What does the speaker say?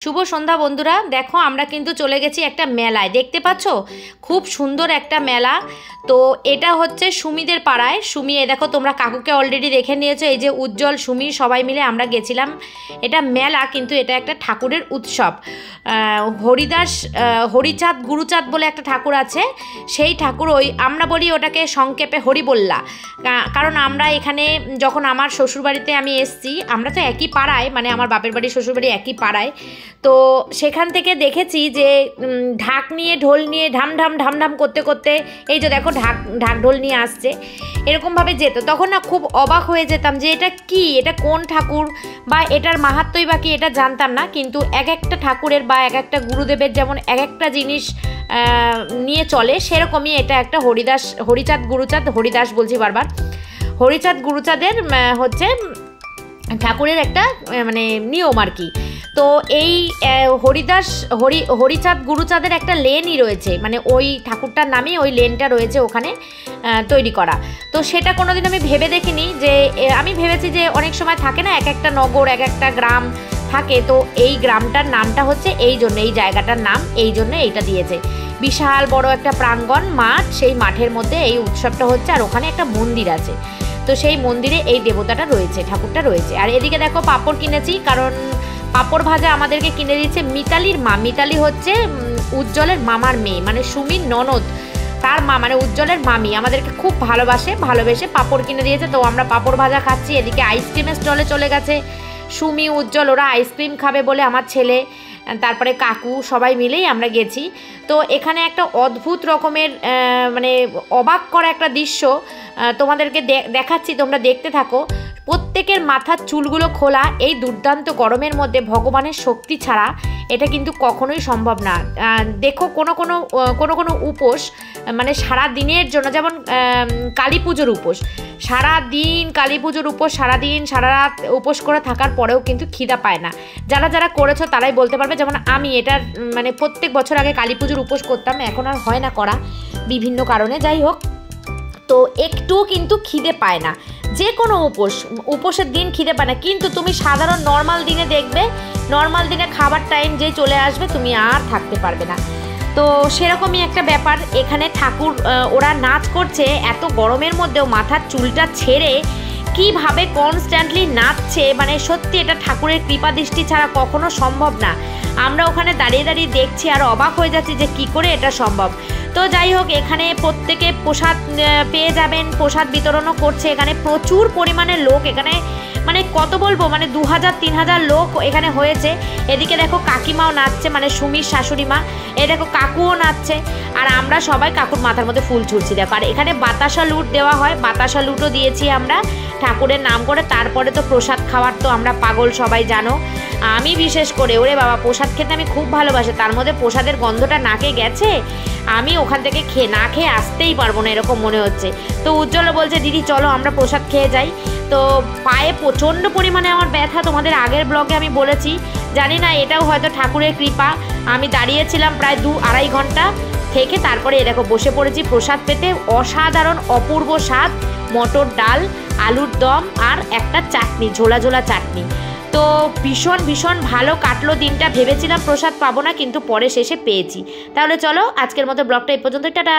শুভ সন্ধ্যা বন্ধুরা, দেখো আমরা কিন্তু চলে গেছি একটা মেলায়। দেখতে পাচ্ছ খুব সুন্দর একটা মেলা। তো এটা হচ্ছে সুমিদের পাড়ায়। সুমি, এ দেখো তোমরা কাকুকে অলরেডি দেখে নিয়েছো। এই যে উজ্জ্বল, সুমি সবাই মিলে আমরা গেছিলাম। এটা মেলা কিন্তু এটা একটা ঠাকুরের উৎসব। হরিচাঁদ গুরুচাঁদ বলে একটা ঠাকুর আছে। সেই ঠাকুর, ওই আমরা বলি ওটাকে সংক্ষেপে হরিবোল্লা। কারণ আমরা এখানে যখন আমার শ্বশুরবাড়িতে আমি এসছি, আমরা তো একই পাড়ায়, মানে আমার বাপের বাড়ি শ্বশুরবাড়ি একই পাড়ায়। তো সেখান থেকে দেখেছি যে ঢাক নিয়ে, ঢোল নিয়ে ঢাম ঢাম ঢাম ঢাম করতে করতে, এই যে দেখো ঢাক ঢোল নিয়ে আসছে, এরকমভাবে যেত। তখন না খুব অবাক হয়ে যেতাম যে এটা কি, এটা কোন ঠাকুর বা এটার মাহাত্ম্যই বা কি, এটা জানতাম না। কিন্তু এক একটা ঠাকুরের বা এক একটা গুরুদেবের যেমন এক একটা জিনিস নিয়ে চলে, সেরকমই এটা একটা হরিচাঁদ গুরুচাঁদ, হরিদাস বলছি বারবার, হরিচাঁদ গুরুচাঁদের ঠাকুরের একটা মানে নিয়ম আর কি। তো এই হরিচাঁদ গুরুচাঁদের একটা লেনই রয়েছে, মানে ওই ঠাকুরটার নামে ওই লেনটা রয়েছে ওখানে তৈরি করা। তো সেটা কোনোদিন আমি ভেবে দেখিনি। যে আমি ভেবেছি যে অনেক সময় থাকে না, এক একটা নগর এক একটা গ্রাম থাকে, তো এই গ্রামটার নামটা হচ্ছে এই জন্য, এই জায়গাটার নাম এই জন্য এইটা দিয়েছে। বিশাল বড় একটা প্রাঙ্গণ মাঠ, সেই মাঠের মধ্যে এই উৎসবটা হচ্ছে, আর ওখানে একটা মন্দির আছে। তো সেই মন্দিরে এই দেবতাটা রয়েছে, ঠাকুরটা রয়েছে। আর এদিকে দেখো পাঁপড় কিনেছি, কারণ পাঁপড় ভাজা আমাদেরকে কিনে দিয়েছে মিতালির মা। মিতালি হচ্ছে উজ্জ্বলের মামার মেয়ে, মানে সুমির ননদ, তার মা, মানে উজ্জ্বলের মামি। আমাদেরকে খুব ভালোবেসে পাঁপড় কিনে দিয়েছে। তো আমরা পাঁপড় ভাজা খাচ্ছি। এদিকে আইসক্রিমের স্টলে চলে গেছে সুমি, উজ্জ্বল, ওরা আইসক্রিম খাবে বলে, আমার ছেলে, তারপরে কাকু, সবাই মিলেই আমরা গেছি। তো এখানে একটা অদ্ভুত রকমের মানে অবাক করা একটা দৃশ্য তোমাদেরকে দেখাচ্ছি, তোমরা দেখতে থাকো। প্রত্যেকের মাথার চুলগুলো খোলা। এই দুর্দান্ত গরমের মধ্যে ভগবানের শক্তি ছাড়া এটা কিন্তু কখনোই সম্ভব না। দেখো কোনো উপোস, মানে সারা দিনের জন্য, যেমন কালী পুজোর উপোস, সারাদিন কালী পুজোর উপোস, সারাদিন সারা রাত উপোস করে থাকার পরেও কিন্তু খিদা পায় না। যারা করেছো তারাই বলতে পারবে। যেমন আমি এটার মানে প্রত্যেক বছর আগে কালী পুজোর উপোস করতাম, এখন আর হয় না করা বিভিন্ন কারণে, যাই হোক। তো একটুও কিন্তু খিদে পায় না, যে কোনো উপোসের দিন খিদে পায় না। কিন্তু তুমি সাধারণ নর্মাল দিনে দেখবে, নর্মাল দিনে খাবার টাইম যে চলে আসবে, তুমি আর থাকতে পারবে না। তো সেরকমই একটা ব্যাপার এখানে। ঠাকুর ওরা নাচ করছে এত গরমের মধ্যেও, মাথার চুলটা ছেড়ে কিভাবে কনস্ট্যান্টলি নাচছে, মানে সত্যি এটা ঠাকুরের কৃপা দৃষ্টি ছাড়া কখনো সম্ভব না। আমরা ওখানে দাঁড়িয়ে দেখছি আর অবাক হয়ে যাচ্ছি যে কি করে এটা সম্ভব। তো যাই হোক, এখানে প্রত্যেকে প্রসাদ পেয়ে যাবেন, প্রসাদ বিতরণও করছে। এখানে প্রচুর পরিমাণে লোক, এখানে মানে কত বলবো, মানে 2000-3000 লোক এখানে হয়েছে। এদিকে দেখো কাকিমাও নাচছে, মানে সুমির শাশুড়ি মা। এ দেখো কাকুও নাচছে, আর আমরা সবাই কাকুর মাথার মধ্যে ফুল ছুঁড়ছি দেখো। আর এখানে বাতাসা লুট দেওয়া হয়, বাতাসা লুটও দিয়েছি আমরা ঠাকুরের নাম করে। তারপরে তো প্রসাদ খাওয়ার তো আমরা পাগল, সবাই জানো। আমি বিশেষ করে, ওরে বাবা, প্রসাদ খেতে আমি খুব ভালোবাসি। তার মধ্যে প্রসাদের গন্ধটা নাকে গেছে, আমি ওখান থেকে না খেয়ে আসতেই পারবো না এরকম মনে হচ্ছে। তো উজ্জ্বলও বলছে দিদি চলো আমরা প্রসাদ খেয়ে যাই। তো পায়ে প্রচণ্ড পরিমাণে আমার ব্যথা, তোমাদের আগের ব্লগে আমি বলেছি। জানি না এটাও হয়তো ঠাকুরের কৃপা। আমি দাঁড়িয়েছিলাম প্রায় 2-2.5 ঘন্টা থেকে, তারপরে দেখো বসে পড়েছি প্রসাদ পেতে। অসাধারণ অপূর্ব স্বাদ, মটর ডাল, আলুর দম আর একটা চাটনি, ঝোলা চাটনি। তো ভীষণ ভালো কাটলো দিনটা। ভেবেছিলাম প্রসাদ পাবো না, কিন্তু পরে শেষে পেয়েছি। তাহলে চলো আজকের মতো ব্লগটা এই পর্যন্ত, টাটা।